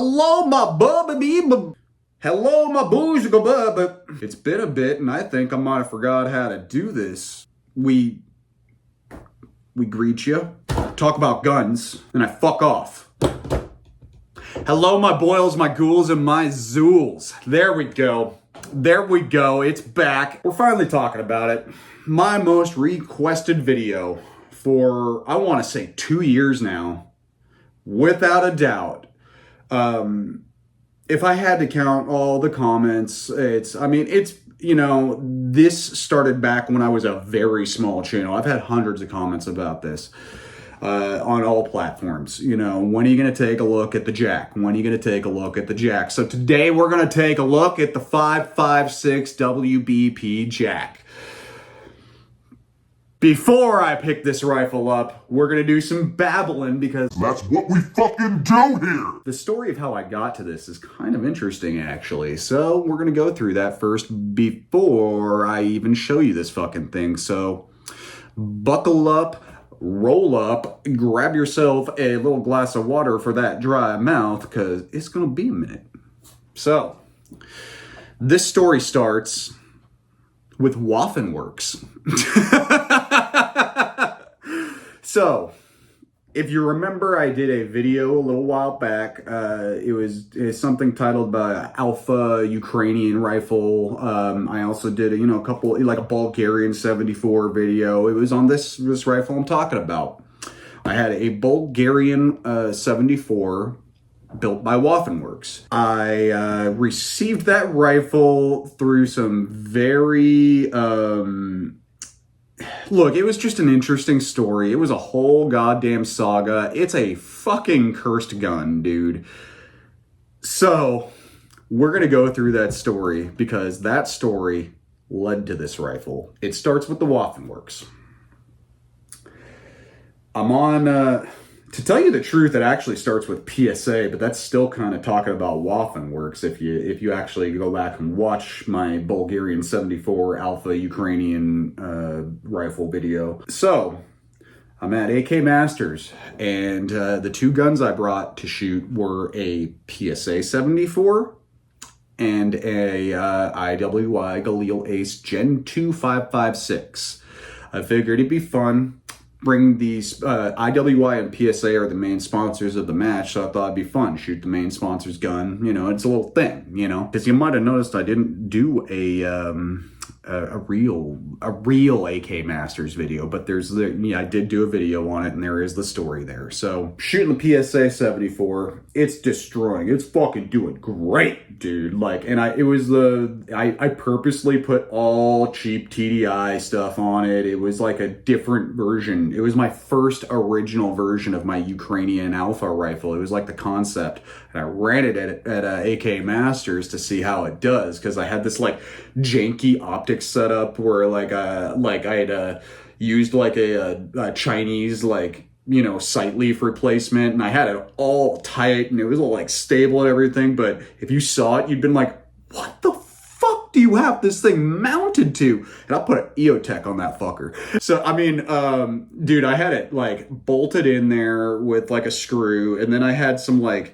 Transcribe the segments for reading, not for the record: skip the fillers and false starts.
Hello, my bubba. Hello, my booze bubba. It's been a bit, and I think I might have forgot how to do this. We greet you, talk about guns, and I fuck off. Hello, my boils, my ghouls, and my zools. There we go. There we go. It's back. We're finally talking about it. My most requested video for, I want to say, 2 years now. Without a doubt. If I had to count all the comments, this started back when I was a very small channel. I've had hundreds of comments about this on all platforms. When are you going to take a look at the jack? When are you going to take a look at the jack? So today we're going to take a look at the 5.56 WBP jack. Before I pick this rifle up, we're going to do some babbling because that's what we fucking do here. The story of how I got to this is kind of interesting, actually. So we're going to go through that first before I even show you this fucking thing. So buckle up, roll up, grab yourself a little glass of water for that dry mouth because it's going to be a minute. So this story starts with Waffenworks. So, if you remember, I did a video a little while back. It was something titled Alpha Ukrainian Rifle. I also did a couple, like a Bulgarian 74 video. It was on this rifle I'm talking about. I had a Bulgarian 74 built by Waffenworks. I received that rifle through some very look, it was just an interesting story. It was a whole goddamn saga. It's a fucking cursed gun, dude. So, we're going to go through that story because that story led to this rifle. It starts with the Waffenworks. I'm on, to tell you the truth, it actually starts with PSA, but that's still kind of talking about Waffenworks if you actually go back and watch my Bulgarian 74 Alpha Ukrainian rifle video. So, I'm at AK Masters, and the two guns I brought to shoot were a PSA 74 and a IWI Galil Ace Gen 2 5.56. I figured it'd be fun. Bring these, IWI and PSA are the main sponsors of the match, so I thought it'd be fun. Shoot the main sponsor's gun, it's a little thing, Because you might have noticed I didn't do a real AK Masters video, but I did do a video on it, and there is the story there. So, shooting the PSA 74, it's destroying. It's fucking doing great, dude. I purposely put all cheap TDI stuff on it. It was like a different version. It was my first original version of my Ukrainian Alpha rifle. It was like the concept, and I ran it at AK Masters to see how it does, because I had this like janky optics setup where I had used like a Chinese sight leaf replacement, and I had it all tight and it was all like stable and everything, but if you saw it, you'd been like, what the fuck do you have this thing mounted to? And I put an EOTech on that fucker. So dude, I had it like bolted in there with like a screw, and then I had some wire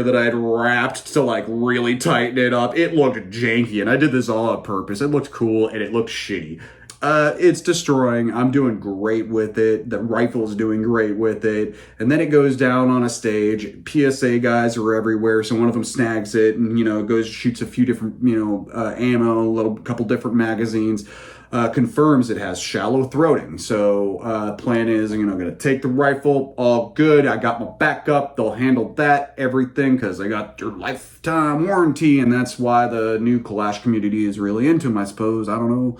that I had wrapped to like really tighten it up. It looked janky, and I did this all on purpose. It looked cool, and it looked shitty. It's destroying. I'm doing great with it. The rifle's doing great with it. And then it goes down on a stage. PSA guys are everywhere, so one of them snags it and, goes, shoots a few different, ammo, couple different magazines. Confirms it has shallow throating. So plan is, I'm going to take the rifle, all good. I got my backup. They'll handle that, everything, because I got your lifetime warranty, and that's why the new Kalash community is really into them, I suppose. I don't know.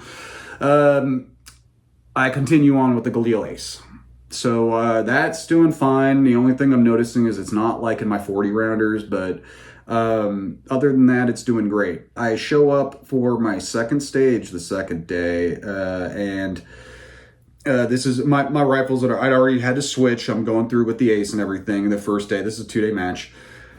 I continue on with the Galil Ace. So that's doing fine. The only thing I'm noticing is it's not like in my 40 rounders, but other than that, it's doing great. I show up for my second stage the second day, and this is my rifles that I'd already had to switch. I'm going through with the Ace and everything the first day. This is a 2-day match.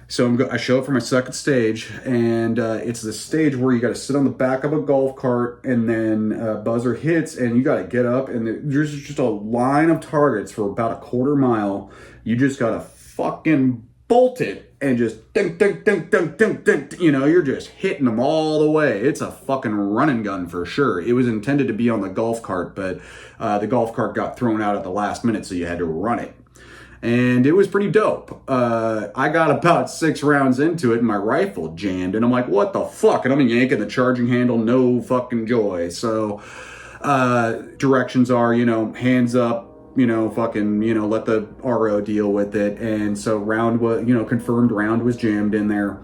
So I show up for my second stage, and it's the stage where you got to sit on the back of a golf cart, and then buzzer hits, and you got to get up, and there's just a line of targets for about a quarter mile. You just got to fucking bolt it and just ding, ding, ding, ding, ding, ding, you know, you're just hitting them all the way. It's a fucking running gun for sure. It was intended to be on the golf cart, but the golf cart got thrown out at the last minute, so you had to run it. And it was pretty dope. I got about 6 rounds into it and my rifle jammed, and I'm like, what the fuck? And I'm yanking the charging handle, no fucking joy. So directions are, you know, hands up, you know, fucking, you know, let the RO deal with it. And so round was, you know, confirmed round was jammed in there.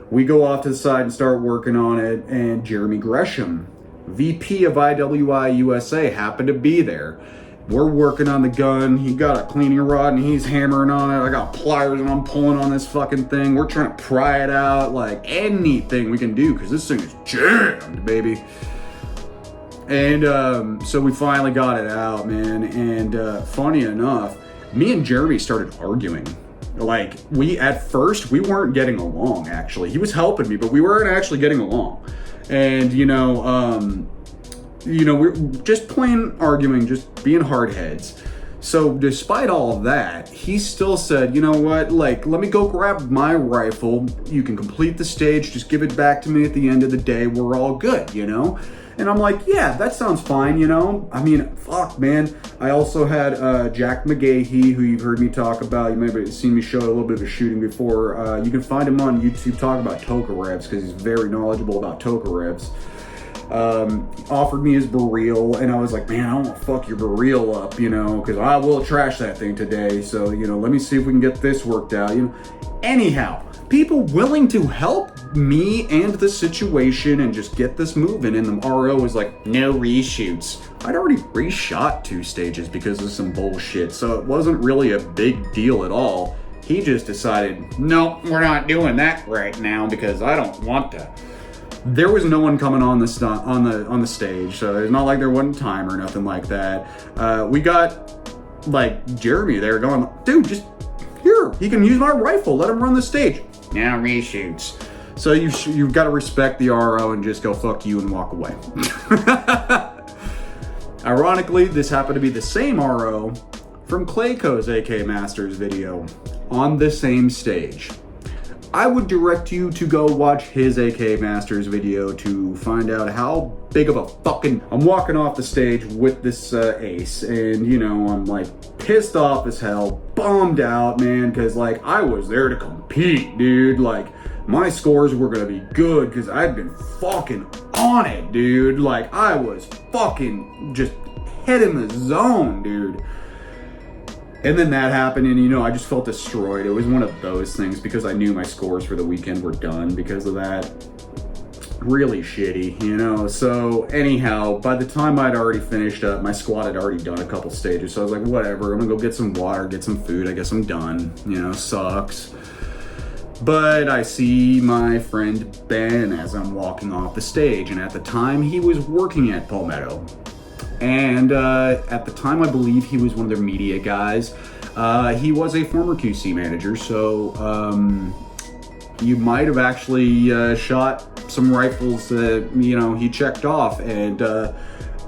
We go off to the side and start working on it, and Jeremy Gresham, VP of IWI USA, happened to be there. We're working on the gun. He got a cleaning rod and he's hammering on it. I got pliers and I'm pulling on this fucking thing. We're trying to pry it out, like anything we can do, because this thing is jammed, baby. And so we finally got it out, man. And funny enough, me and Jeremy started arguing. Like, at first, we weren't getting along, actually. He was helping me, but we weren't actually getting along. And, you know, we're just plain arguing, just being hard heads. So despite all of that, he still said, you know what, like, let me go grab my rifle. You can complete the stage. Just give it back to me at the end of the day. We're all good, you know? And I'm like, yeah, that sounds fine, you know? I mean, fuck, man. I also had Jack McGahee, who you've heard me talk about. You may have seen me show a little bit of a shooting before. You can find him on YouTube talking about Tokarevs, because he's very knowledgeable about Tokarevs. Offered me his Beryl, and I was like, man, I don't want to fuck your Beryl up, you know, because I will trash that thing today. So, you know, let me see if we can get this worked out, you know? Anyhow, people willing to help me and the situation and just get this moving, and the RO was like, no reshoots. I'd already reshot 2 stages because of some bullshit, so it wasn't really a big deal at all. He just decided, no, we're not doing that right now because I don't want to. There was no one coming on the stage, so it's not like there wasn't time or nothing like that. We got like Jeremy there going, dude, just here, he can use my rifle, let him run the stage. Now reshoots. So you've got to respect the RO and just go fuck you and walk away. Ironically, this happened to be the same RO from Clayco's AK Masters video on the same stage. I would direct you to go watch his AK Masters video to find out how big of a fucking... I'm walking off the stage with this ace, and, you know, I'm, like, pissed off as hell, bummed out, man, because, like, I was there to compete, dude. Like, my scores were gonna be good, because I'd been fucking on it, dude. Like, I was fucking just hitting the zone, dude. And then that happened, and, you know, I just felt destroyed. It was one of those things, because I knew my scores for the weekend were done because of that. Really shitty, you know? So, anyhow, by the time I'd already finished up, my squad had already done a couple stages, so I was like, whatever, I'm gonna go get some water, get some food, I guess I'm done. You know, sucks. But I see my friend Ben as I'm walking off the stage, and at the time, he was working at Palmetto. And at the time, I believe he was one of their media guys. He was a former QC manager, so you might have actually shot some rifles that, you know, he checked off. And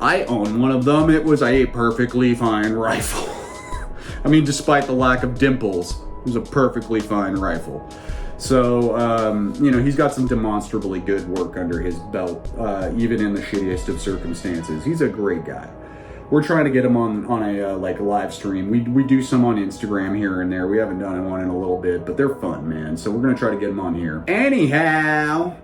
I own one of them. It was a perfectly fine rifle. I mean, despite the lack of dimples, it was a perfectly fine rifle. So, you know, he's got some demonstrably good work under his belt, even in the shittiest of circumstances. He's a great guy. We're trying to get him on a like a live stream. We do some on Instagram here and there. We haven't done one in a little bit, but they're fun, man. So we're gonna try to get him on here. Anyhow,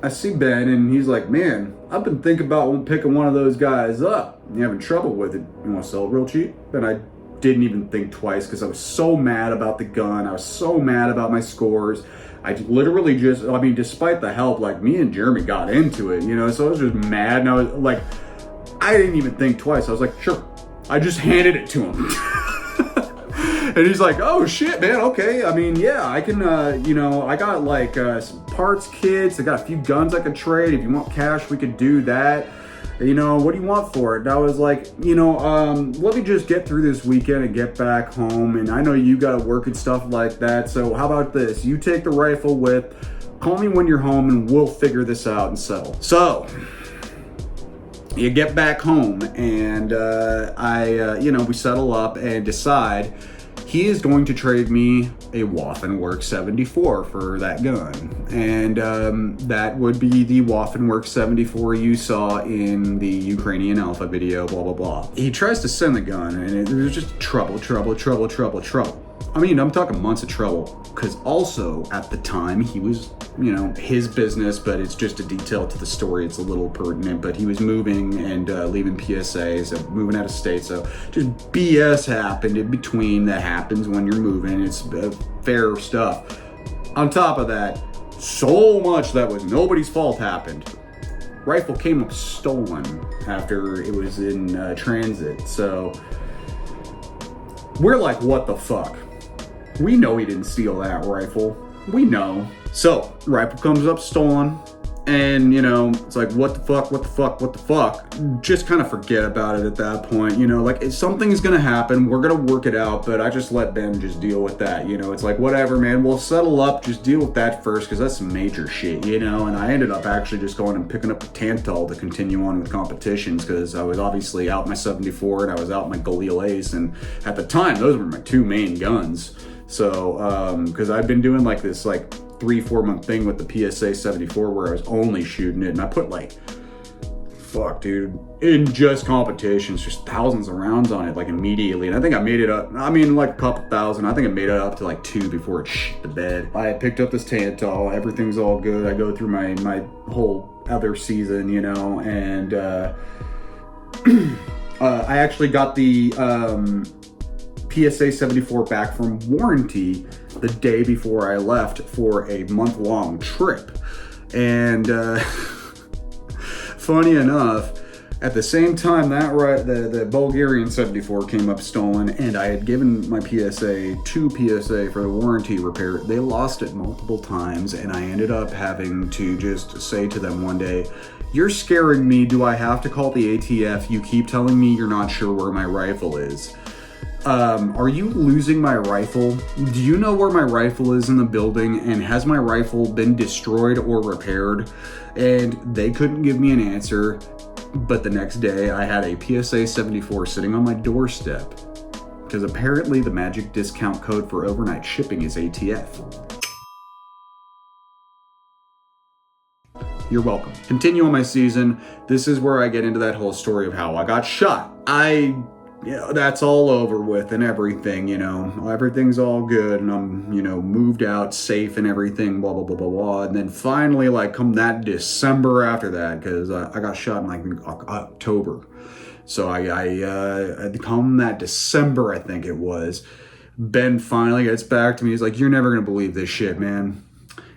I see Ben, and he's like, man, I've been thinking about picking one of those guys up. You having trouble with it? You want to sell it real cheap? And I didn't even think twice, because I was so mad about the gun. I was so mad about my scores. I literally just, I mean, despite the help, like, me and Jeremy got into it, you know, so I was just mad, and I was like, I didn't even think twice. I was like, sure. I just handed it to him. And he's like, oh shit, man, okay. I mean, yeah, I can, you know, I got like some parts kits. I got a few guns I could trade. If you want cash, we could do that. You know, what do you want for it? And I was like, you know, let me just get through this weekend and get back home. And I know you got to work and stuff like that. So how about this? You take the rifle with, call me when you're home, and we'll figure this out and settle. So you get back home, and you know, we settle up and decide he is going to trade me a Waffen-Werks 74 for that gun. And that would be the Waffen-Werks 74 you saw in the Ukrainian Alpha video, blah, blah, blah. He tries to send the gun, and it was just trouble. I mean, I'm talking months of trouble, because also at the time he was, his business, but it's just a detail to the story. It's a little pertinent, but he was moving and leaving PSA, so moving out of state. So just BS happened in between that happens when you're moving. It's fair stuff. On top of that, so much that was nobody's fault happened. Rifle came up stolen after it was in transit. So we're like, what the fuck? We know he didn't steal that rifle. We know. So, rifle comes up stolen, and, it's like, what the fuck? Just kind of forget about it at that point, like, if something's gonna happen, we're gonna work it out, but I just let Ben just deal with that, it's like, whatever, man, we'll settle up, just deal with that first, because that's some major shit, and I ended up actually just going and picking up a Tantal to continue on with competitions, because I was obviously out my 74, and I was out my Galil Ace, and at the time, those were my two main guns. So, because I've been doing like this 3-4 month thing with the PSA 74 where I was only shooting it, and I put in just competitions, just thousands of rounds on it immediately, and I think I made it up, a couple thousand. I think I made it up to 2 before it shit the bed. I picked up this Tantal, everything's all good. I go through my whole other season, and I actually got the PSA 74 back from warranty the day before I left for a month-long trip. And funny enough, at the same time the Bulgarian 74 came up stolen, and I had given my PSA to PSA for the warranty repair, they lost it multiple times, and I ended up having to just say to them one day, "You're scaring me. Do I have to call the ATF? You keep telling me you're not sure where my rifle is. Are you losing my rifle? Do you know where my rifle is in the building? And has my rifle been destroyed or repaired?" And they couldn't give me an answer. But the next day I had a PSA 74 sitting on my doorstep, because apparently the magic discount code for overnight shipping is ATF. You're welcome. Continue on my season. This is where I get into that whole story of how I got shot. That's all over with and everything, everything's all good, and I'm, moved out safe and everything, blah, blah, blah, blah, blah. And then finally, come that December after that, because I got shot in October. So I come that December, I think it was, Ben finally gets back to me. He's like, "You're never going to believe this shit, man.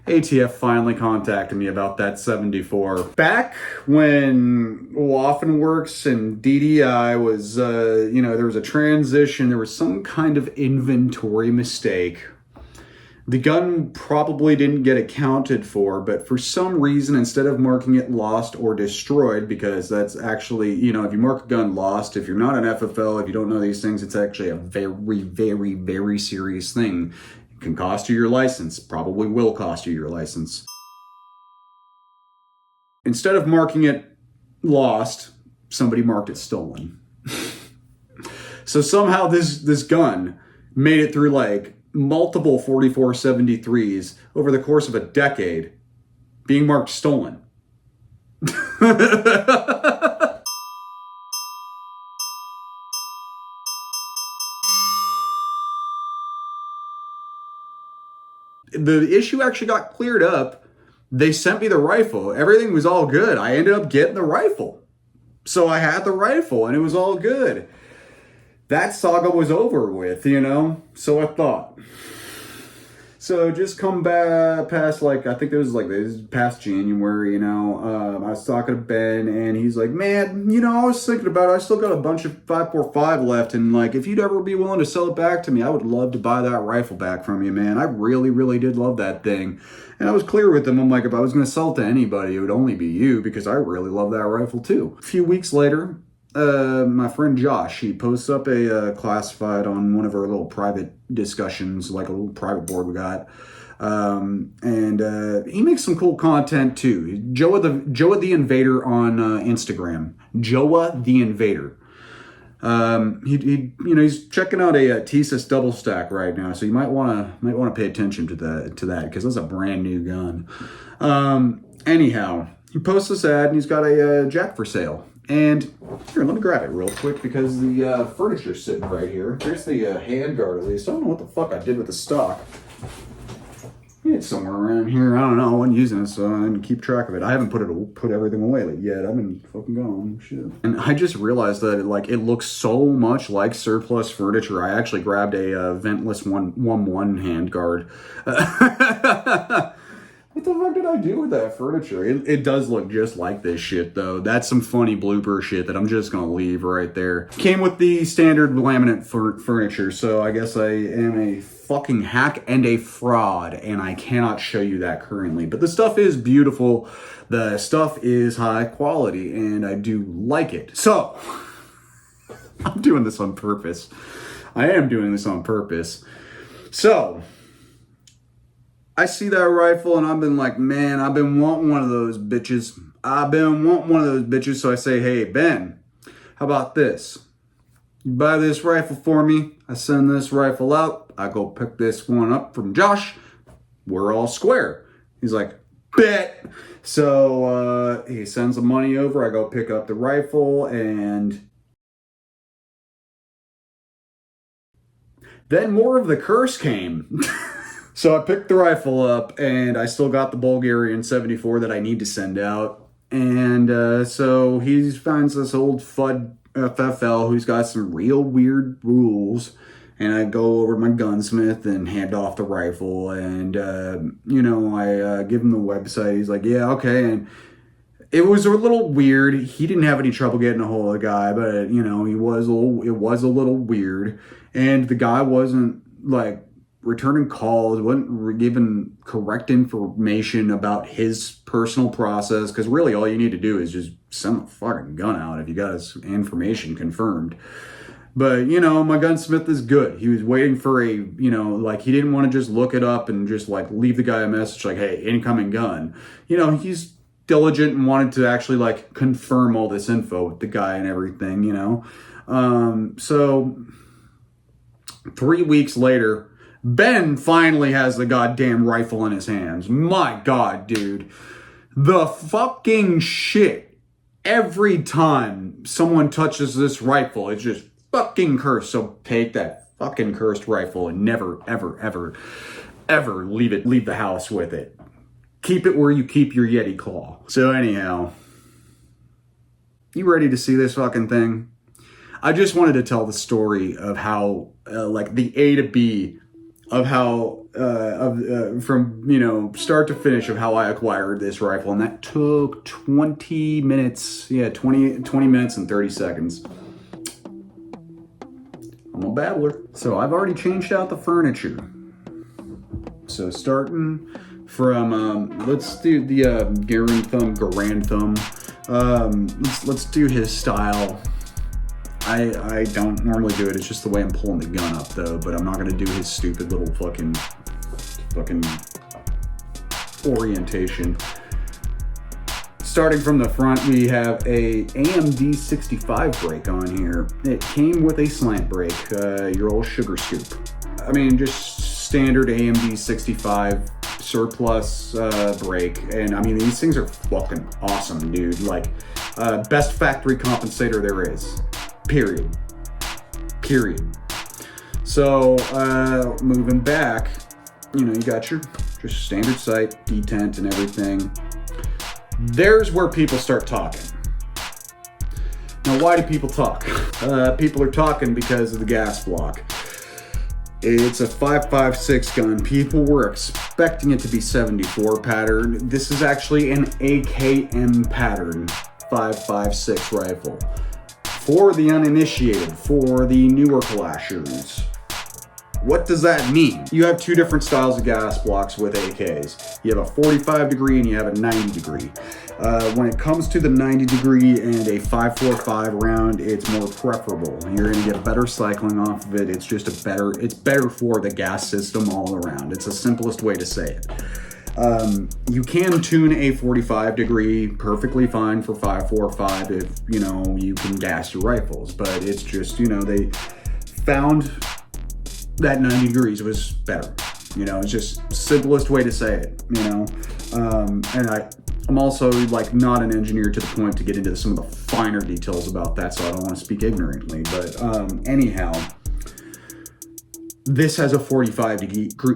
ATF finally contacted me about that 74. Back when Waffen-Werks and DDI was, there was a transition, there was some kind of inventory mistake. The gun probably didn't get accounted for, but for some reason, instead of marking it lost or destroyed, because that's actually, if you mark a gun lost, if you're not an FFL, if you don't know these things, it's actually a very, very, very serious thing. Can cost you your license, probably will cost you your license. Instead of marking it lost, somebody marked it stolen. So somehow this gun made it through multiple 4473s over the course of a decade, being marked stolen. The issue actually got cleared up. They sent me the rifle. Everything was all good. I ended up getting the rifle. So I had the rifle and it was all good. That saga was over with, So I thought. So just come back past I think it was past January, I was talking to Ben and he's like, "Man, I was thinking about it. I still got a bunch of 545 left, and if you'd ever be willing to sell it back to me, I would love to buy that rifle back from you, man. I really, really did love that thing." And I was clear with him. I'm like, if I was going to sell it to anybody, it would only be you, because I really love that rifle too. A few weeks later, my friend Josh, he posts up a classified on one of our little private discussions, a little private board we got. And he makes some cool content too. Joa the Invader on Instagram. Joa the Invader. He's checking out a Thesis double stack right now, so you might want to pay attention to that because that's a brand new gun. Anyhow, he posts this ad and he's got a jack for sale. And here, let me grab it real quick because the furniture's sitting right here. Here's the handguard at least. I don't know what the fuck I did with the stock. It's somewhere around here. I don't know. I wasn't using it, so I didn't keep track of it. I haven't put everything away yet. I've been fucking gone. Shit. And I just realized that it looks so much like surplus furniture. I actually grabbed a ventless 1-1 handguard. What the fuck did I do with that furniture? It does look just like this shit, though. That's some funny blooper shit that I'm just gonna leave right there. Came with the standard laminate furniture, so I guess I am a fucking hack and a fraud, and I cannot show you that currently. But the stuff is beautiful. The stuff is high quality, and I do like it. So, I'm doing this on purpose. I am doing this on purpose. So, I see that rifle and I've been like, man, I've been wanting one of those bitches. So I say, hey, Ben, how about this? You buy this rifle for me. I send this rifle out. I go pick this one up from Josh. We're all square. He's like, bet. So he sends the money over. I go pick up the rifle and then more of the curse came. So I picked the rifle up, and I still got the Bulgarian 74 that I need to send out. And so he finds this old FUD FFL who's got some real weird rules. And I go over to my gunsmith and hand off the rifle. And, I give him the website. He's like, yeah, okay. And it was a little weird. He didn't have any trouble getting a hold of the guy, but, it was a little weird. And the guy wasn't, returning calls, wasn't giving correct information about his personal process, because really all you need to do is just send the fucking gun out if you got his information confirmed. But, my gunsmith is good. He was waiting for he didn't want to just look it up and just, leave the guy a message like, hey, incoming gun. He's diligent and wanted to actually, confirm all this info with the guy and everything, So, 3 weeks later, Ben finally has the goddamn rifle in his hands. My God, dude. The fucking shit. Every time someone touches this rifle, it's just fucking cursed. So take that fucking cursed rifle and never, ever, ever, ever leave the house with it. Keep it where you keep your Yeti claw. So anyhow, you ready to see this fucking thing? I just wanted to tell the story of how, the A to B of how, from, start to finish of how I acquired this rifle. And that took 20 minutes. Yeah, 20 minutes and 30 seconds. I'm a babbler. So I've already changed out the furniture. So starting from, let's do the Garand Thumb. Let's do his style. I don't normally do it. It's just the way I'm pulling the gun up, though. But I'm not gonna do his stupid little fucking orientation. Starting from the front, we have a AMD 65 brake on here. It came with a slant brake, your old sugar scoop. I mean, just standard AMD 65 surplus brake. And I mean, these things are fucking awesome, dude. Best factory compensator there is. Period. So, moving back, you got your just standard sight, detent and everything. There's where people start talking. Now, why do people talk? People are talking because of the gas block. It's a 5.56 gun. People were expecting it to be 74 pattern. This is actually an AKM pattern 5.56 rifle. For the uninitiated, for the newer Kalashers. What does that mean? You have two different styles of gas blocks with AKs. You have a 45 degree and you have a 90 degree. When it comes to the 90 degree and a 5.45 round, it's more preferable. You're gonna get better cycling off of it. It's just it's better for the gas system all around. It's the simplest way to say it. You can tune a 45 degree perfectly fine for 5.45 if, you know, you can gas your rifles. But it's just, you know, they found that 90 degrees was better. You know, it's just simplest way to say it, you know. And I'm also like not an engineer to the point to get into some of the finer details about that, so I don't want to speak ignorantly. But anyhow, this has a 45 degree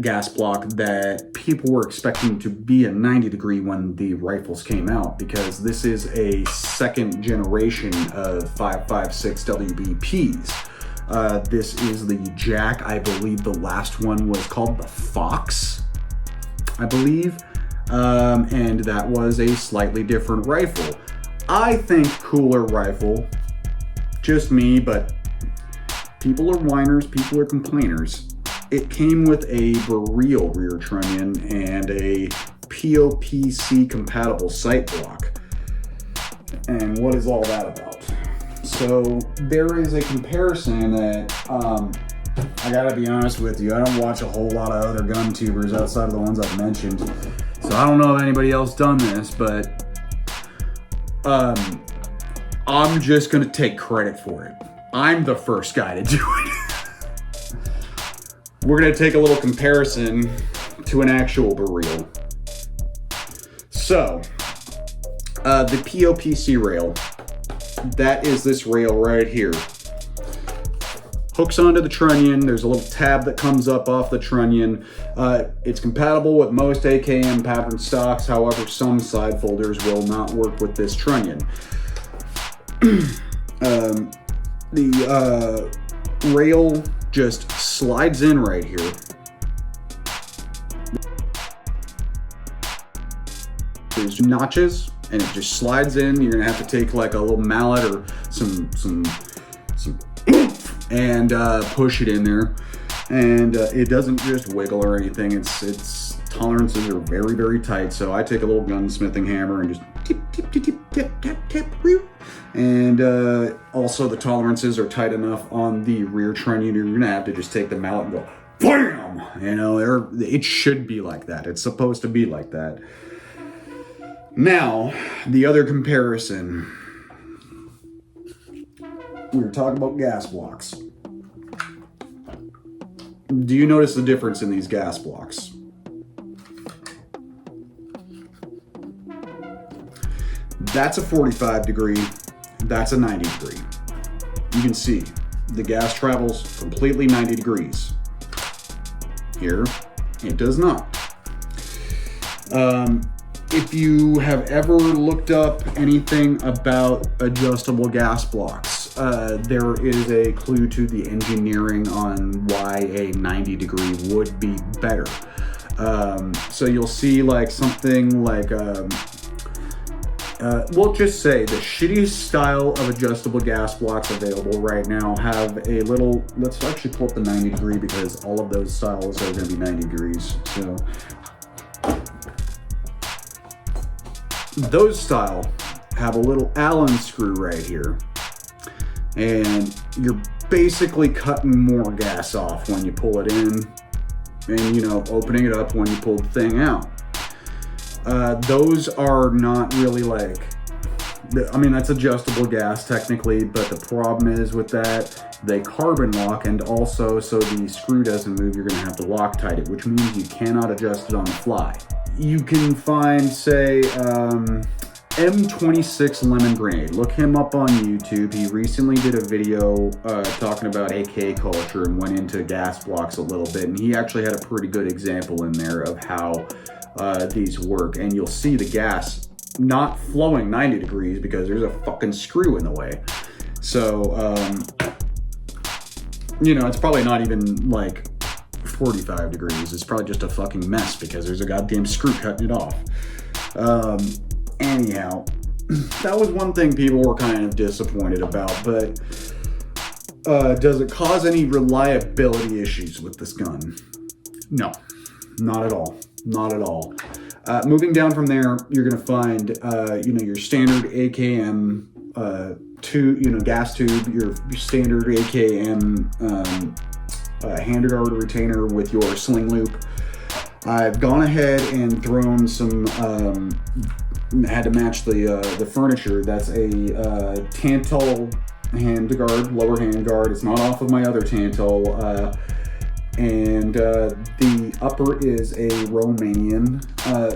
gas block that people were expecting to be a 90 degree when the rifles came out, because this is a second generation of 5.56 WBPs. This is the Jack. I believe the last one was called the Fox, I believe. And that was a slightly different rifle. I think cooler rifle. Just me, but people are whiners, people are complainers. It came with a Beryl rear trunnion and a POPC compatible sight block. And what is all that about? So there is a comparison that, I gotta be honest with you, I don't watch a whole lot of other gun tubers outside of the ones I've mentioned. So I don't know if anybody else done this, but I'm just gonna take credit for it. I'm the first guy to do it. We're gonna take a little comparison to an actual Beryl. So, the POPC rail, that is this rail right here. Hooks onto the trunnion. There's a little tab that comes up off the trunnion. It's compatible with most AKM pattern stocks. However, some side folders will not work with this trunnion. The rail just slides in right here. There's notches, and it just slides in. You're gonna have to take like a little mallet or some and push it in there. And it doesn't just wiggle or anything. Its tolerances are very, very tight. So I take a little gunsmithing hammer and just tip, tip, tip, tip, tip, tip, tip, tip. And also the tolerances are tight enough on the rear trunnion. You're gonna have to just take the mallet and go BAM! You know, it should be like that. It's supposed to be like that. Now, the other comparison. We were talking about gas blocks. Do you notice the difference in these gas blocks? That's a 45 degree. That's a 90 degree. You can see the gas travels completely 90 degrees. Here, it does not. If you have ever looked up anything about adjustable gas blocks, there is a clue to the engineering on why a 90 degree would be better. So you'll see like something like, we'll just say the shittiest style of adjustable gas blocks available right now have a little, let's actually pull up the 90 degree because all of those styles are going to be 90 degrees. So those style have a little Allen screw right here. And you're basically cutting more gas off when you pull it in and, you know, opening it up when you pull the thing out. Those are not really like, I mean, that's adjustable gas technically, but the problem is with that, they carbon lock, and also so the screw doesn't move, you're gonna have to Loctite it, which means you cannot adjust it on the fly. You can find, say, M26 Lemon Grenade. Look him up on YouTube. He recently did a video talking about AK culture and went into gas blocks a little bit, and he actually had a pretty good example in there of how these work. And you'll see the gas not flowing 90 degrees because there's a fucking screw in the way. So, you know, it's probably not even like 45 degrees. It's probably just a fucking mess because there's a goddamn screw cutting it off. Anyhow, that was one thing people were kind of disappointed about, but does it cause any reliability issues with this gun? No, not at all. Not at all. Moving down from there, you're going to find, you know, your standard AKM gas tube, your standard AKM handguard retainer with your sling loop. I've gone ahead and thrown some, had to match the furniture. That's a Tantal handguard, lower handguard. It's not off of my other Tantal. And the upper is a Romanian.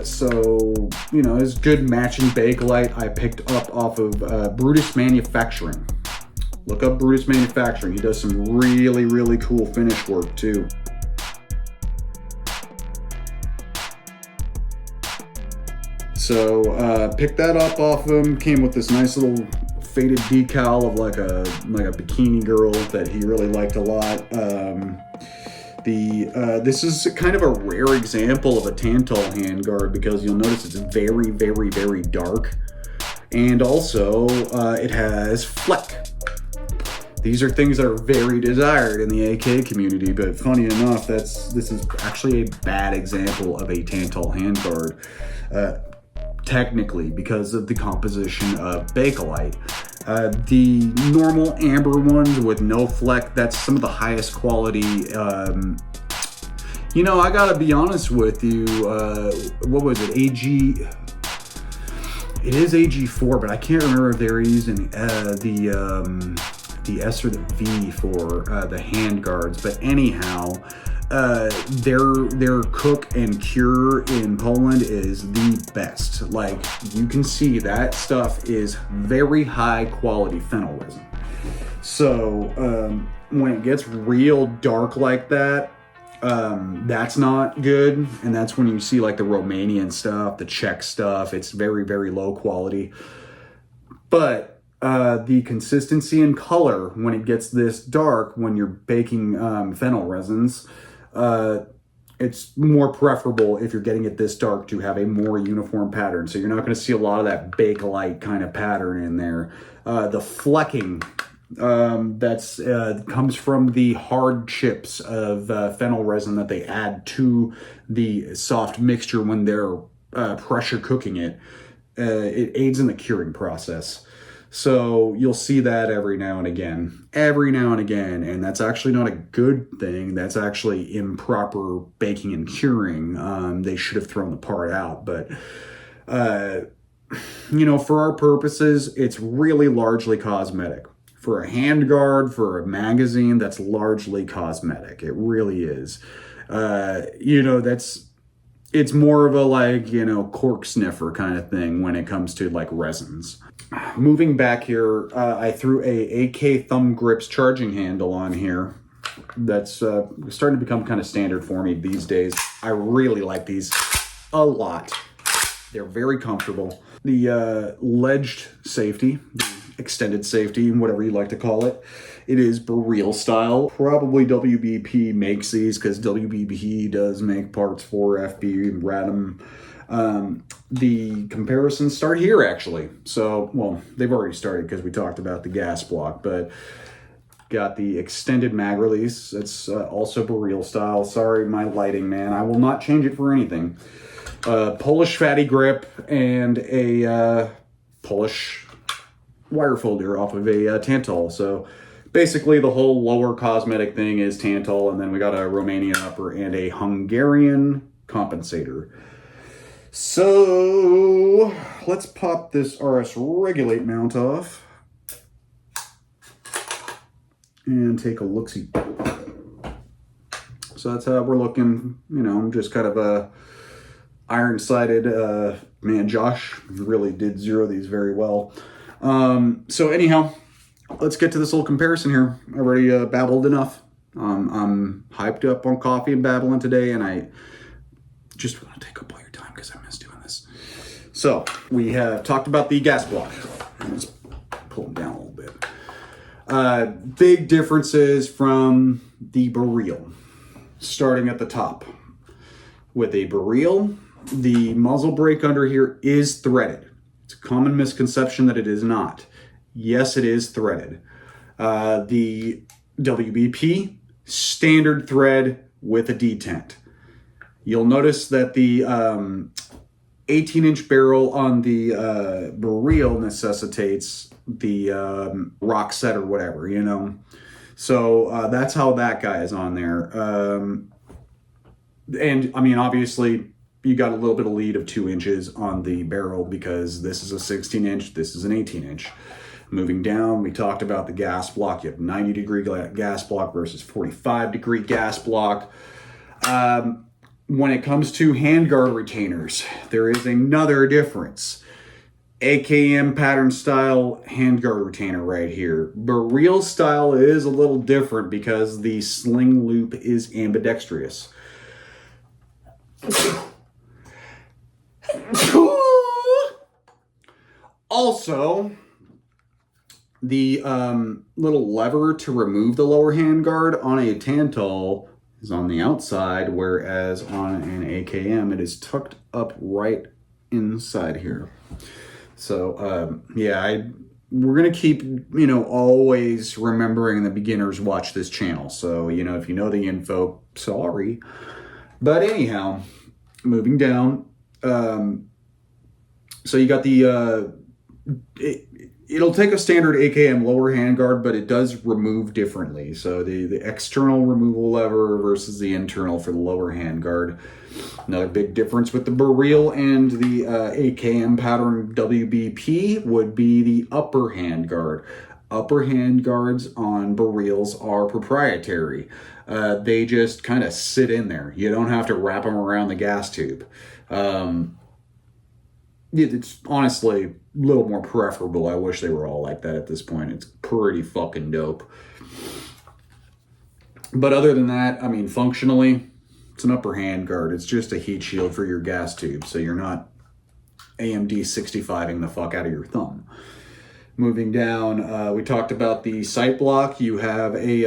So, you know, it's good matching Bakelite I picked up off of Brutus Manufacturing. Look up Brutus Manufacturing. He does some really, really cool finish work too. So picked that up off him. Came with this nice little faded decal of like a bikini girl that he really liked a lot. This is kind of a rare example of a Tantal handguard because you'll notice it's very, very, very dark, and also it has fleck. These are things that are very desired in the AK community, but funny enough, this is actually a bad example of a Tantal handguard, technically, because of the composition of Bakelite. The normal amber ones with no fleck, that's some of the highest quality. You know, I gotta be honest with you, what was it, AG? It is AG4, but I can't remember if they're using the S or the V for the hand guards. But anyhow, their cook and cure in Poland is the best. Like, you can see that stuff is very high quality phenol resin. So when it gets real dark like that, that's not good. And that's when you see like the Romanian stuff, the Czech stuff. It's very, very low quality. But the consistency and color when it gets this dark, when you're baking phenol resins, it's more preferable if you're getting it this dark to have a more uniform pattern. So you're not going to see a lot of that Bakelite kind of pattern in there. The flecking that's comes from the hard chips of phenol resin that they add to the soft mixture when they're pressure cooking it. It aids in the curing process. So you'll see that every now and again, and that's actually not a good thing. That's actually improper baking and curing. They should have thrown the part out, but you know, for our purposes, it's really largely cosmetic. For a handguard, for a magazine, that's largely cosmetic. It really is. You know, it's more of a, like, you know, cork sniffer kind of thing when it comes to like resins. Moving back here, I threw a AK thumb grips charging handle on here. That's starting to become kind of standard for me these days. I really like these a lot. They're very comfortable. The ledged safety, the extended safety, whatever you like to call it, it is Beryl style. Probably WBP makes these because WBP does make parts for FB, Radom. The comparisons start here, actually. So, well, they've already started because we talked about the gas block, but got the extended mag release. It's also Beryl style. Sorry, my lighting, man. I will not change it for anything. Polish fatty grip and a Polish wire folder off of a Tantal. So basically the whole lower cosmetic thing is Tantal, and then we got a Romanian upper and a Hungarian compensator. So let's pop this RS Regulate mount off and take a look-see. So that's how we're looking, you know, just kind of a iron-sided, man, Josh really did zero these very well. So anyhow, let's get to this little comparison here. I already babbled enough. I'm hyped up on coffee and babbling today, and I just want to take up all your time because I miss doing this. So we have talked about the gas block. Let's pull them down a little bit. Big differences from the Beryl. Starting at the top. With a Beryl, the muzzle brake under here is threaded. It's a common misconception that it is not. Yes, it is threaded. The WBP, standard thread with a detent. You'll notice that the 18-inch barrel on the Beryl necessitates the rock set or whatever, you know. So that's how that guy is on there. And I mean, obviously, you got a little bit of lead of 2 inches on the barrel because this is a 16 inch, this is an 18 inch. Moving down, we talked about the gas block. You have 90-degree gas block versus 45-degree gas block. When it comes to handguard retainers, there is another difference. AKM pattern style handguard retainer right here. Beryl style is a little different because the sling loop is ambidextrous. Also, the little lever to remove the lower handguard on a Tantal is on the outside, whereas on an AKM, it is tucked up right inside here. So, yeah, we're going to keep, always remembering the beginners watch this channel. So, if you know the info, sorry. But anyhow, moving down. So you got the, it'll take a standard AKM lower handguard, but it does remove differently. So the external removal lever versus the internal for the lower handguard. Another big difference with the Beryl and the AKM pattern WBP would be the upper handguard. Upper handguards on Beryls are proprietary. They just kind of sit in there. You don't have to wrap them around the gas tube. It's honestly a little more preferable. I wish they were all like that at this point. It's pretty fucking dope. But other than that, I mean, functionally, it's an upper handguard. It's just a heat shield for your gas tube, so you're not AMD 65ing the fuck out of your thumb. Moving down, we talked about the sight block. You have a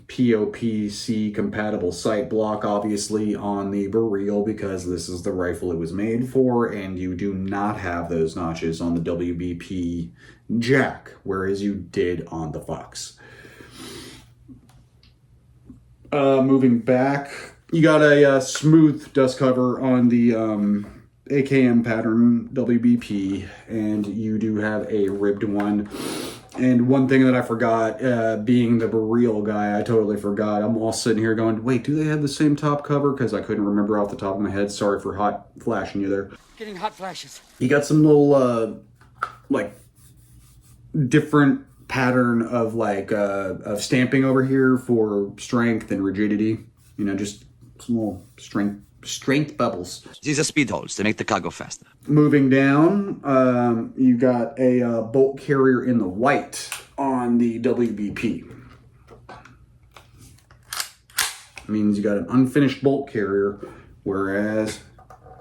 POPC compatible sight block, obviously, on the Beryl because this is the rifle it was made for, and you do not have those notches on the WBP Jack, whereas you did on the Fox. Moving back, you got a smooth dust cover on the AKM pattern WBP, and you do have a ribbed one. And one thing that I forgot, being the Beryl guy, I totally forgot. I'm all sitting here going, wait, do they have the same top cover? Because I couldn't remember off the top of my head. Sorry for hot flashing you there. Getting hot flashes. You got some little, different pattern of, of stamping over here for strength and rigidity. Just some little strength bubbles. These are speed holes to make the car go faster. Moving down, you got a bolt carrier in the white on the WBP. Means you got an unfinished bolt carrier, whereas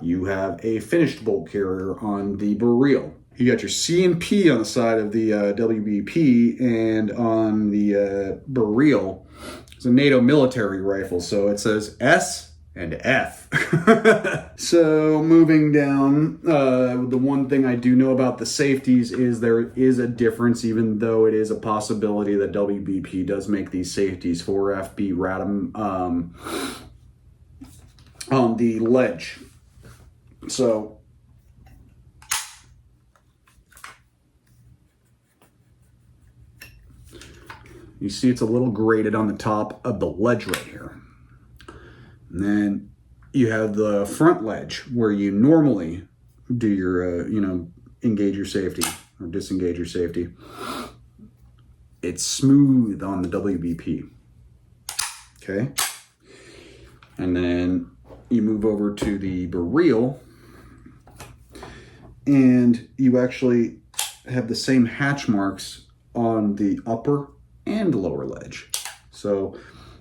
you have a finished bolt carrier on the Beryl. You got your C&P on the side of the WBP, and on the Beryl, it's a NATO military rifle, so it says S and F. So moving down, the one thing I do know about the safeties is there is a difference, even though it is a possibility that WBP does make these safeties for FB Radom on the ledge. So you see it's a little graded on the top of the ledge right here. And then you have the front ledge where you normally do your, engage your safety or disengage your safety. It's smooth on the WBP. Okay. And then you move over to the Beryl and you actually have the same hatch marks on the upper and lower ledge. So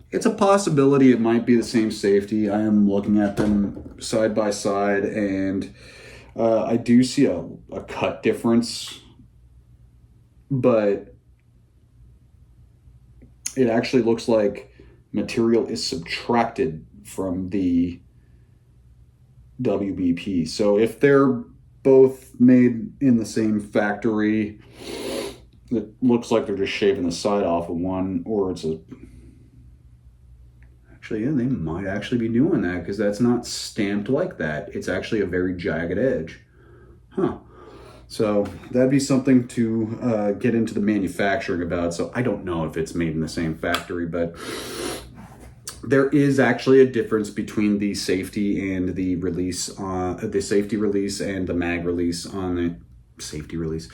it's a possibility it might be the same safety. I am looking at them side by side, and I do see a cut difference, but it actually looks like material is subtracted from the WBP. So if they're both made in the same factory, it looks like they're just shaving the side off of one, or it's a... Actually, yeah, they might actually be doing that because that's not stamped like that. It's actually a very jagged edge. Huh. So that'd be something to get into the manufacturing about. So I don't know if it's made in the same factory, but there is actually a difference between the safety and the release on the safety release and the mag release on the safety release.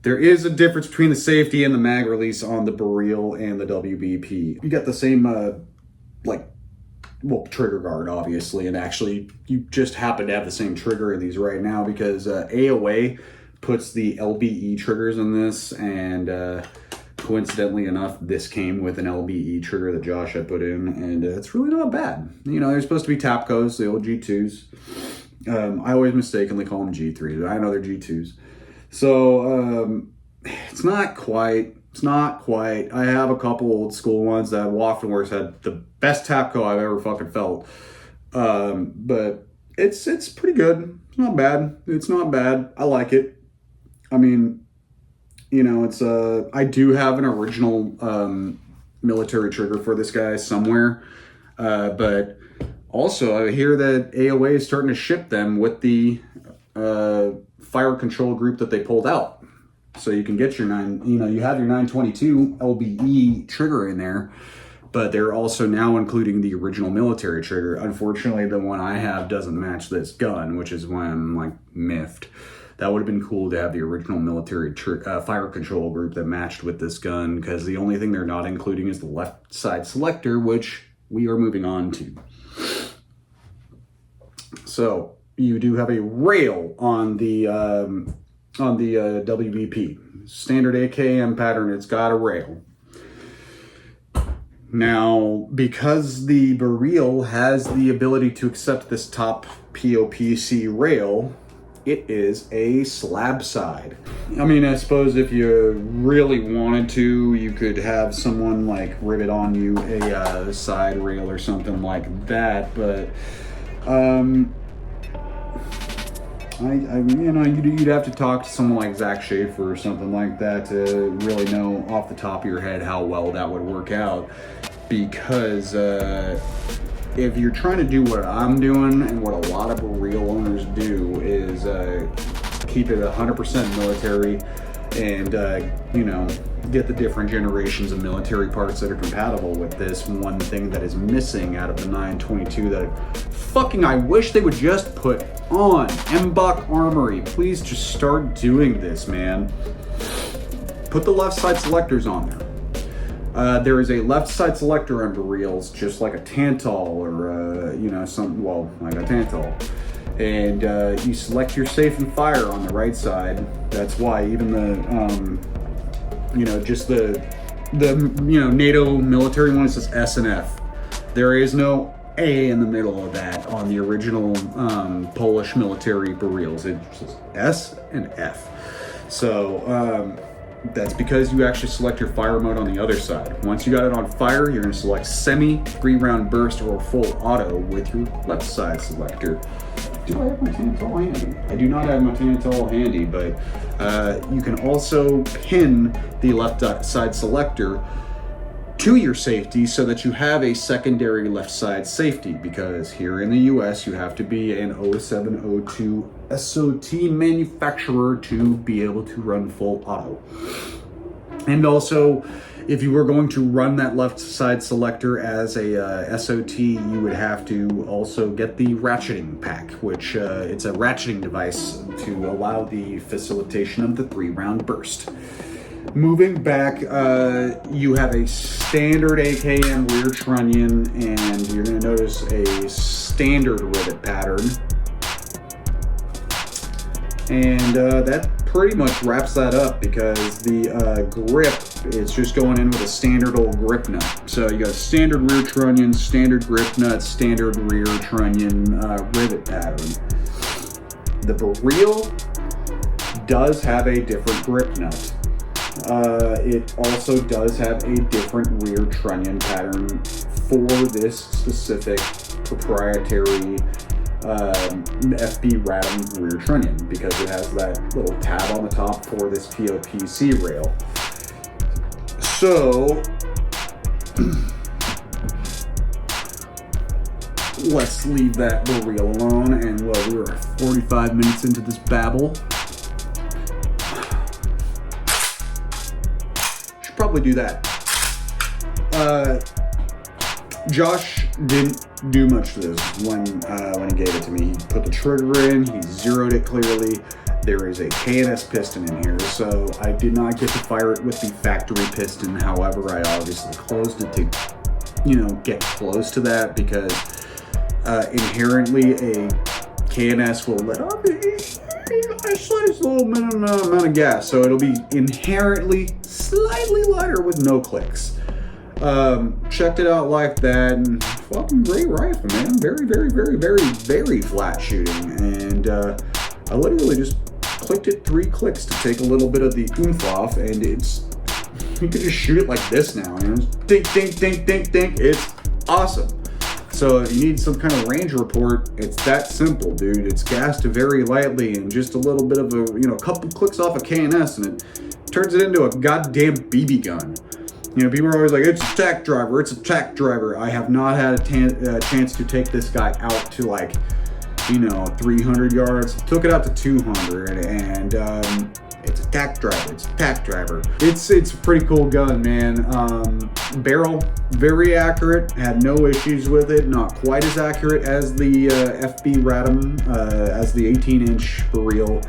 There is a difference between the safety and the mag release on the Beryl and the WBP. You got the same trigger guard, obviously, and actually you just happen to have the same trigger in these right now because AOA puts the LBE triggers in this, and coincidentally enough, this came with an LBE trigger that Josh had put in, and it's really not bad. You know, they're supposed to be Tapcos, the old G2s. I always mistakenly call them G3s. I know they're G2s. So it's not quite. I have a couple old school ones that Waffenwerks had the best Tapco I've ever fucking felt. But it's pretty good. It's not bad. It's not bad. I like it. I mean, you know, it's I do have an original military trigger for this guy somewhere. But also I hear that AOA is starting to ship them with the fire control group that they pulled out. So you can get your you have your 922 LBE trigger in there, but they're also now including the original military trigger. Unfortunately, the one I have doesn't match this gun, which is why I'm like miffed. That would have been cool to have the original military fire control group that matched with this gun, because the only thing they're not including is the left side selector, which we are moving on to. So you do have a rail on the WBP. Standard AKM pattern, it's got a rail. Now, because the Beryl has the ability to accept this top POPC rail, it is a slab side. I mean, I suppose if you really wanted to, you could have someone like rivet on you a side rail or something like that, but you'd have to talk to someone like Zach Schaefer or something like that to really know off the top of your head how well that would work out. Because if you're trying to do what I'm doing and what a lot of Beryl owners do is keep it 100% military and, get the different generations of military parts that are compatible with this one thing that is missing out of the 922 that fucking I wish they would just put on. Mbach Armory, please just start doing this, man. Put the left side selectors on there. There is a left side selector on Beryls, just like a Tantal or, like a Tantal. And you select your safe and fire on the right side. That's why even the, just the NATO military one says S and F. There is no A in the middle of that on the original Polish military Beryls. It says S and F. So that's because you actually select your fire mode on the other side. Once you got it on fire, you're going to select semi, 3-round burst, or full auto with your left side selector. Do I have my Tantal handy? I do not have my Tantal handy, but you can also pin the left side selector to your safety so that you have a secondary left side safety, because here in the US you have to be an 0702 SOT manufacturer to be able to run full auto. And also, if you were going to run that left side selector as a SOT, you would have to also get the ratcheting pack, which it's a ratcheting device to allow the facilitation of the 3-round burst. Moving back, you have a standard AKM rear trunnion, and you're going to notice a standard rivet pattern. And that pretty much wraps that up, because the grip is just going in with a standard old grip nut. So you got a standard rear trunnion, standard grip nut, standard rear trunnion rivet pattern. The Beryl does have a different grip nut. It also does have a different rear trunnion pattern for this specific proprietary FB Radom rear trunnion, because it has that little tab on the top for this POPC rail. So let's leave that Beryl alone, and we're 45 minutes into this babble. probably do that. Josh didn't do much for this when he gave it to me. He put the trigger in, he zeroed it clearly. There is a KNS piston in here, so I did not get to fire it with the factory piston. However, I obviously closed it to, get close to that, because inherently a KNS will let off a slight little amount of gas, so it'll be inherently slightly lighter with no clicks. Checked it out like that, and fucking great rifle, man. Very, very, very, very, very flat shooting, and I literally just clicked it 3 clicks to take a little bit of the oomph off, and you can just shoot it like this now, dink, dink, dink, dink, dink. It's awesome. So if you need some kind of range report, it's that simple, dude. It's gassed very lightly, and just a little bit of a couple clicks off a KNS, and it turns it into a goddamn BB gun. People are always like, it's a tack driver, it's a tack driver. I have not had a chance to take this guy out to 300 yards. Took it out to 200, and it's a tack driver. It's a tack driver. It's a pretty cool gun, man. Beryl, very accurate. Had no issues with it. Not quite as accurate as the FB Radom, as the 18-inch Beryl.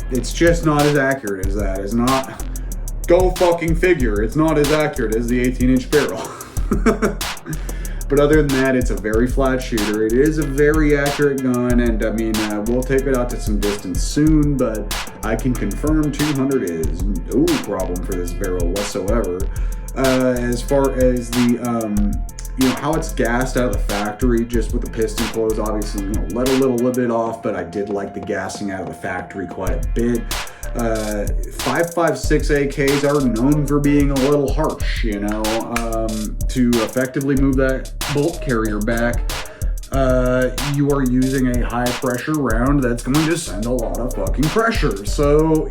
It's just not as accurate as that. It's not. Go fucking figure. It's not as accurate as the 18-inch Beryl. But other than that, it's a very flat shooter. It is a very accurate gun, and we'll take it out to some distance soon, but I can confirm 200 is no problem for this barrel whatsoever. As far as the, how it's gassed out of the factory, just with the piston closed, obviously, let a little bit off, but I did like the gassing out of the factory quite a bit. 5.56 AKs are known for being a little harsh, to effectively move that bolt carrier back. You are using a high pressure round that's going to send a lot of fucking pressure. So,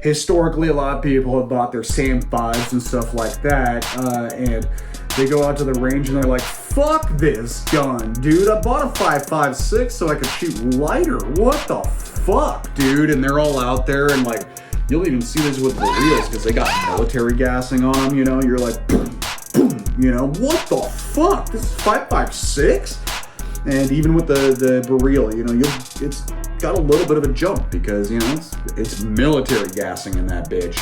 historically, a lot of people have bought their SAM 5s and stuff like that, and they go out to the range and they're like, fuck this gun, dude. I bought a 5.56 so I could shoot lighter. What the fuck, dude? And they're all out there, and you'll even see this with the reels because they got military gassing on them, you're like, boom, boom, what the fuck? This is 5.56? And even with the Beryl, it's got a little bit of a jump because, it's military gassing in that bitch.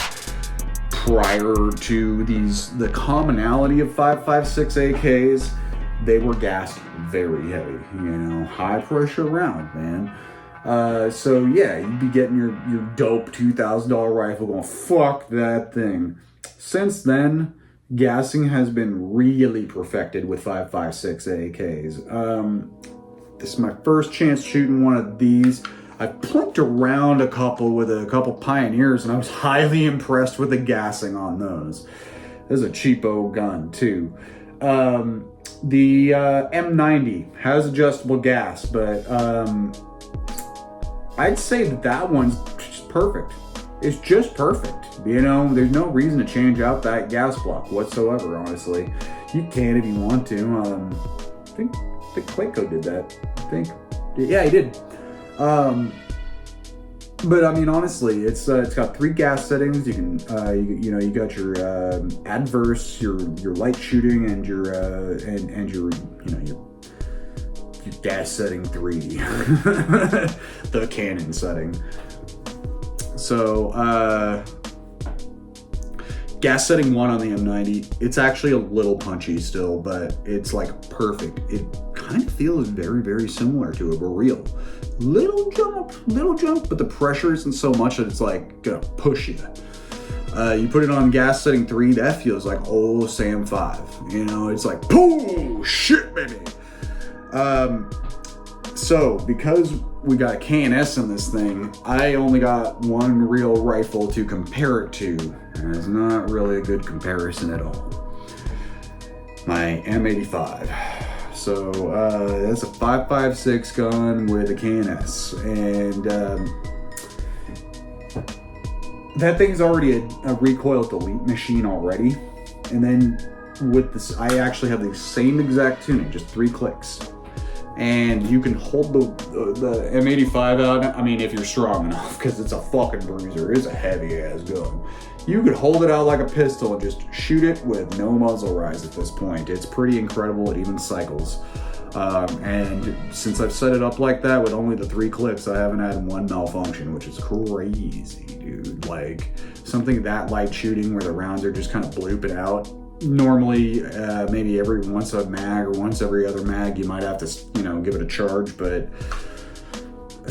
Prior to the commonality of 5.56 AKs, they were gassed very heavy, high pressure round, man. So yeah, you'd be getting your dope $2,000 rifle going, fuck that thing. Since then, gassing has been really perfected with 5.56 AKs. This is my first chance shooting one of these. I plinked around a couple with a couple Pioneers, and I was highly impressed with the gassing on those. This is a cheapo gun too. The M90 has adjustable gas, but I'd say that one's just perfect. It's just perfect. There's no reason to change out that gas block whatsoever, honestly. You can if you want to. I think Clayco did that. Yeah, he did. But honestly, it's got 3 gas settings. You can, you got your adverse, your light shooting, and your your gas setting 3, the cannon setting. So, gas setting 1 on the M90. It's actually a little punchy still, but it's perfect. It kind of feels very, very similar to a Beryl. Little jump, but the pressure isn't so much that it's gonna push you. You put it on gas setting 3, that feels like old SAM 5. It's boom, shit, baby. So because we got a KNS in this thing, I only got one real rifle to compare it to, and it's not really a good comparison at all. My M85. So that's a 5.56 gun with a KNS, and that thing's already a recoil delete machine already. And then with this, I actually have the same exact tuning, just 3 clicks. and you can hold the M85 out. I mean, if you're strong enough, because it's a fucking bruiser. It's a heavy ass gun. You could hold it out like a pistol and just shoot it with no muzzle rise at this point. It's pretty incredible. It even cycles. And since I've set it up like that with only the 3 clicks, I haven't had one malfunction, which is crazy, dude. Like, something that light shooting where the rounds are just kind of blooping out. Normally, maybe every once a mag or once every other mag, you might have to, give it a charge, but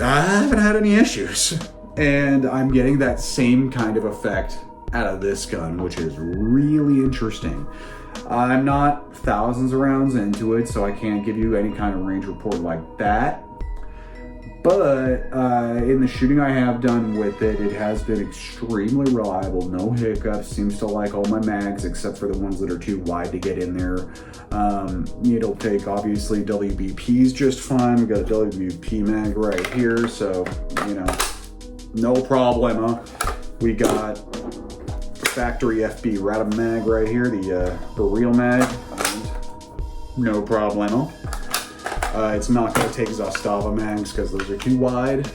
I haven't had any issues. And I'm getting that same kind of effect out of this gun, which is really interesting. I'm not thousands of rounds into it, so I can't give you any kind of range report like that. But in the shooting I have done with it, it has been extremely reliable. No hiccups. Seems to like all my mags, except for the ones that are too wide to get in there. It'll take, obviously, WBP's just fine. We've got a WBP mag right here, so, no problema. We got factory FB Radom mag right here, the Beryl mag, and no problema. It's not going to take Zastava mags because those are too wide.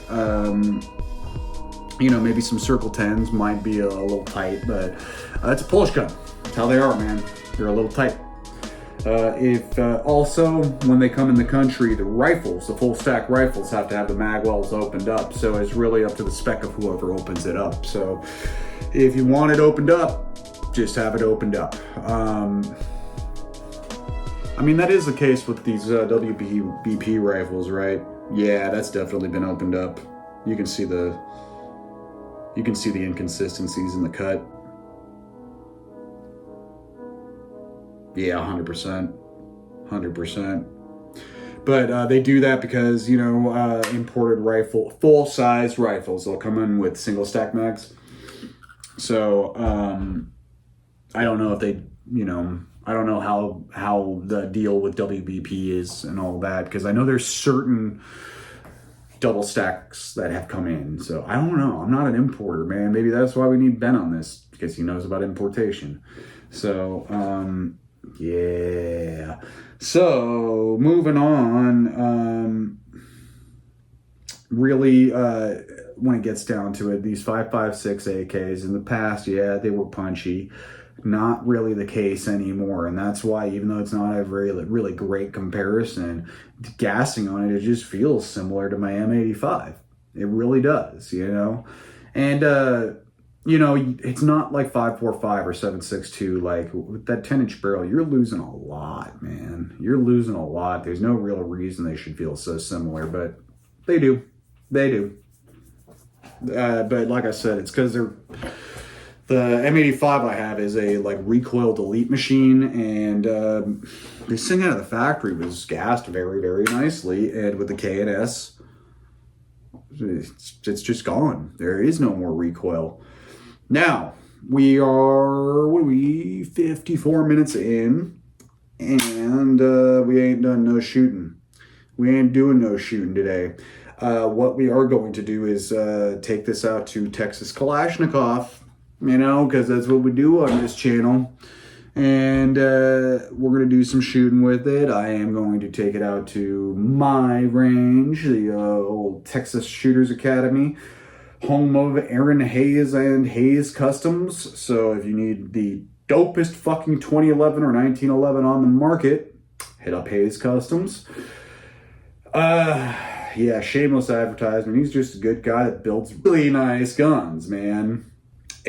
Maybe some Circle 10s might be a little tight, but it's a Polish gun. That's how they are, man. They're a little tight. Also, when they come in the country, the rifles, the full stack rifles, have to have the mag wells opened up. So it's really up to the spec of whoever opens it up. So if you want it opened up, just have it opened up. That is the case with these WBP rifles, right? Yeah, that's definitely been opened up. You can see the inconsistencies in the cut. Yeah, 100%. 100%. But they do that because, imported full-size rifles, they'll come in with single stack mags. So, I don't know if they, I don't know how the deal with WBP is and all that, because I know there's certain double stacks that have come in. So I don't know. I'm not an importer, man. Maybe that's why we need Ben on this, because he knows about importation. So, yeah. So moving on, really, when it gets down to it, these 5.56 AKs in the past, yeah, they were punchy. Not really the case anymore, and that's why, even though it's not a really great comparison, gassing on it just feels similar to my M85. It really does, and it's not like 5.45 or 7.62. Like with that 10-inch barrel, you're losing a lot, man. You're losing a lot. There's no real reason they should feel so similar, but they do. But like I said, it's because the M85 I have is a recoil delete machine, and this thing out of the factory was gassed very, very nicely, and with the K&S, it's just gone. There is no more recoil. Now, we are 54 minutes in, and we ain't done no shooting. We ain't doing no shooting today. What we are going to do is take this out to Texas Kalashnikov, because that's what we do on this channel. And we're going to do some shooting with it. I am going to take it out to my range, the old Texas Shooters Academy, home of Aaron Hayes and Hayes Customs. So if you need the dopest fucking 2011 or 1911 on the market, hit up Hayes Customs. Yeah, shameless advertisement. He's just a good guy that builds really nice guns, man.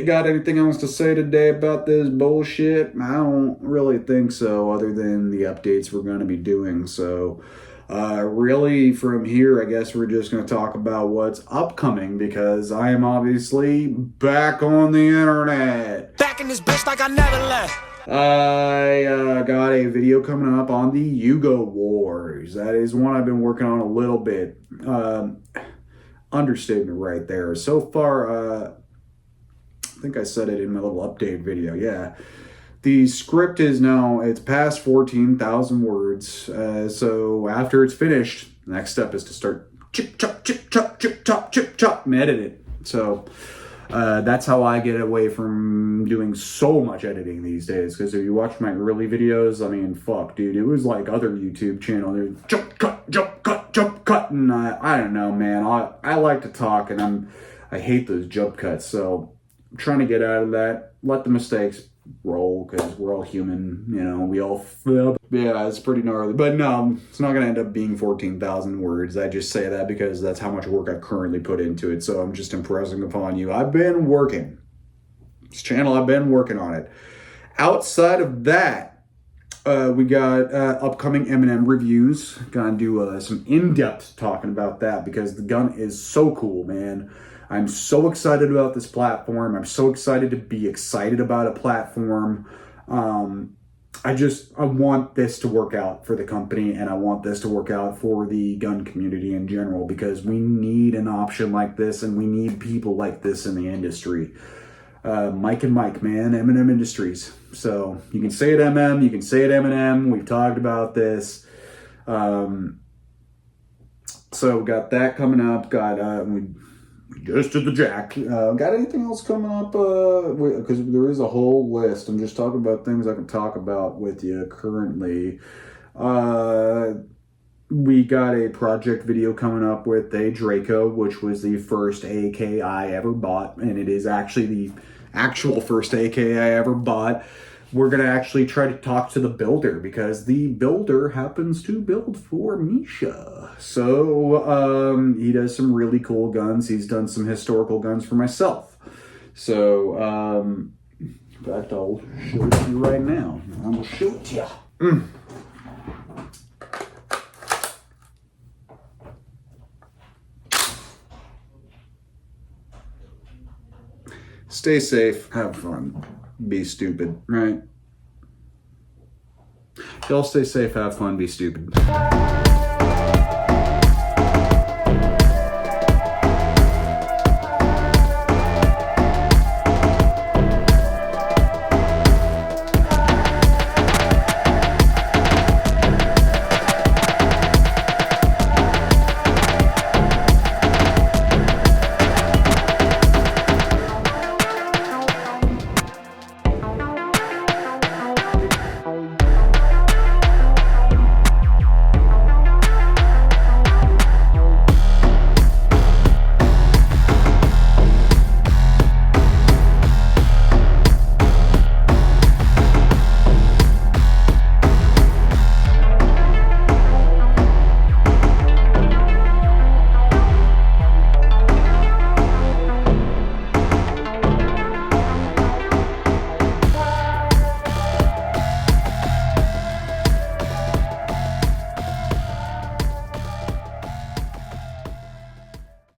Got anything else to say today about this bullshit? I don't really think so, other than the updates we're going to be doing. So, really, from here, I guess we're just going to talk about what's upcoming, because I am obviously back on the internet. Back in this bitch like I never left. I got a video coming up on the Yugo Wars. That is one I've been working on a little bit. Understatement right there. So far, I think I said it in my little update video. Yeah. The script is now, it's past 14,000 words. So after it's finished, the next step is to start chip, chop, and edit it. So That's how I get away from doing so much editing these days. Because if you watch my early videos, I mean, fuck, dude, it was like other YouTube channels. There's jump cut, jump cut, jump cut, and I don't know, man. I like to talk, and I hate those jump cuts. So I'm trying to get out of that. Let the mistakes roll, because we're all human, you know, we all flip. Yeah, it's pretty gnarly, but no, it's not gonna end up being 14,000 words. I just say that because that's how much work I've currently put into it, so I'm just impressing upon you. I've been working this channel, I've been working on it. Outside of that, we got upcoming M&M reviews. Gonna do some in-depth talking about that, because the gun is so cool, man. I'm so excited about this platform. I'm so excited to be excited about a platform. I want this to work out for the company, and I want this to work out for the gun community in general, because we need an option like this, and we need people like this in the industry. Mike and Mike, man, M&M Industries. So you can say it MM, you can say it M&M. We've talked about this. So got that coming up. Got we just did the jack. Got anything else coming up? Because there is a whole list. I'm just talking about things I can talk about with you currently. We got a project video coming up with a Draco, which was the first AK I ever bought, and it is actually the actual first AK I ever bought. We're going to actually try to talk to the builder, because the builder happens to build for Misha. So he does some really cool guns. He's done some historical guns for myself. So in fact, I'll show it to you right now. I will show it to you. Stay safe, have fun, be stupid, right? Y'all stay safe, have fun, be stupid.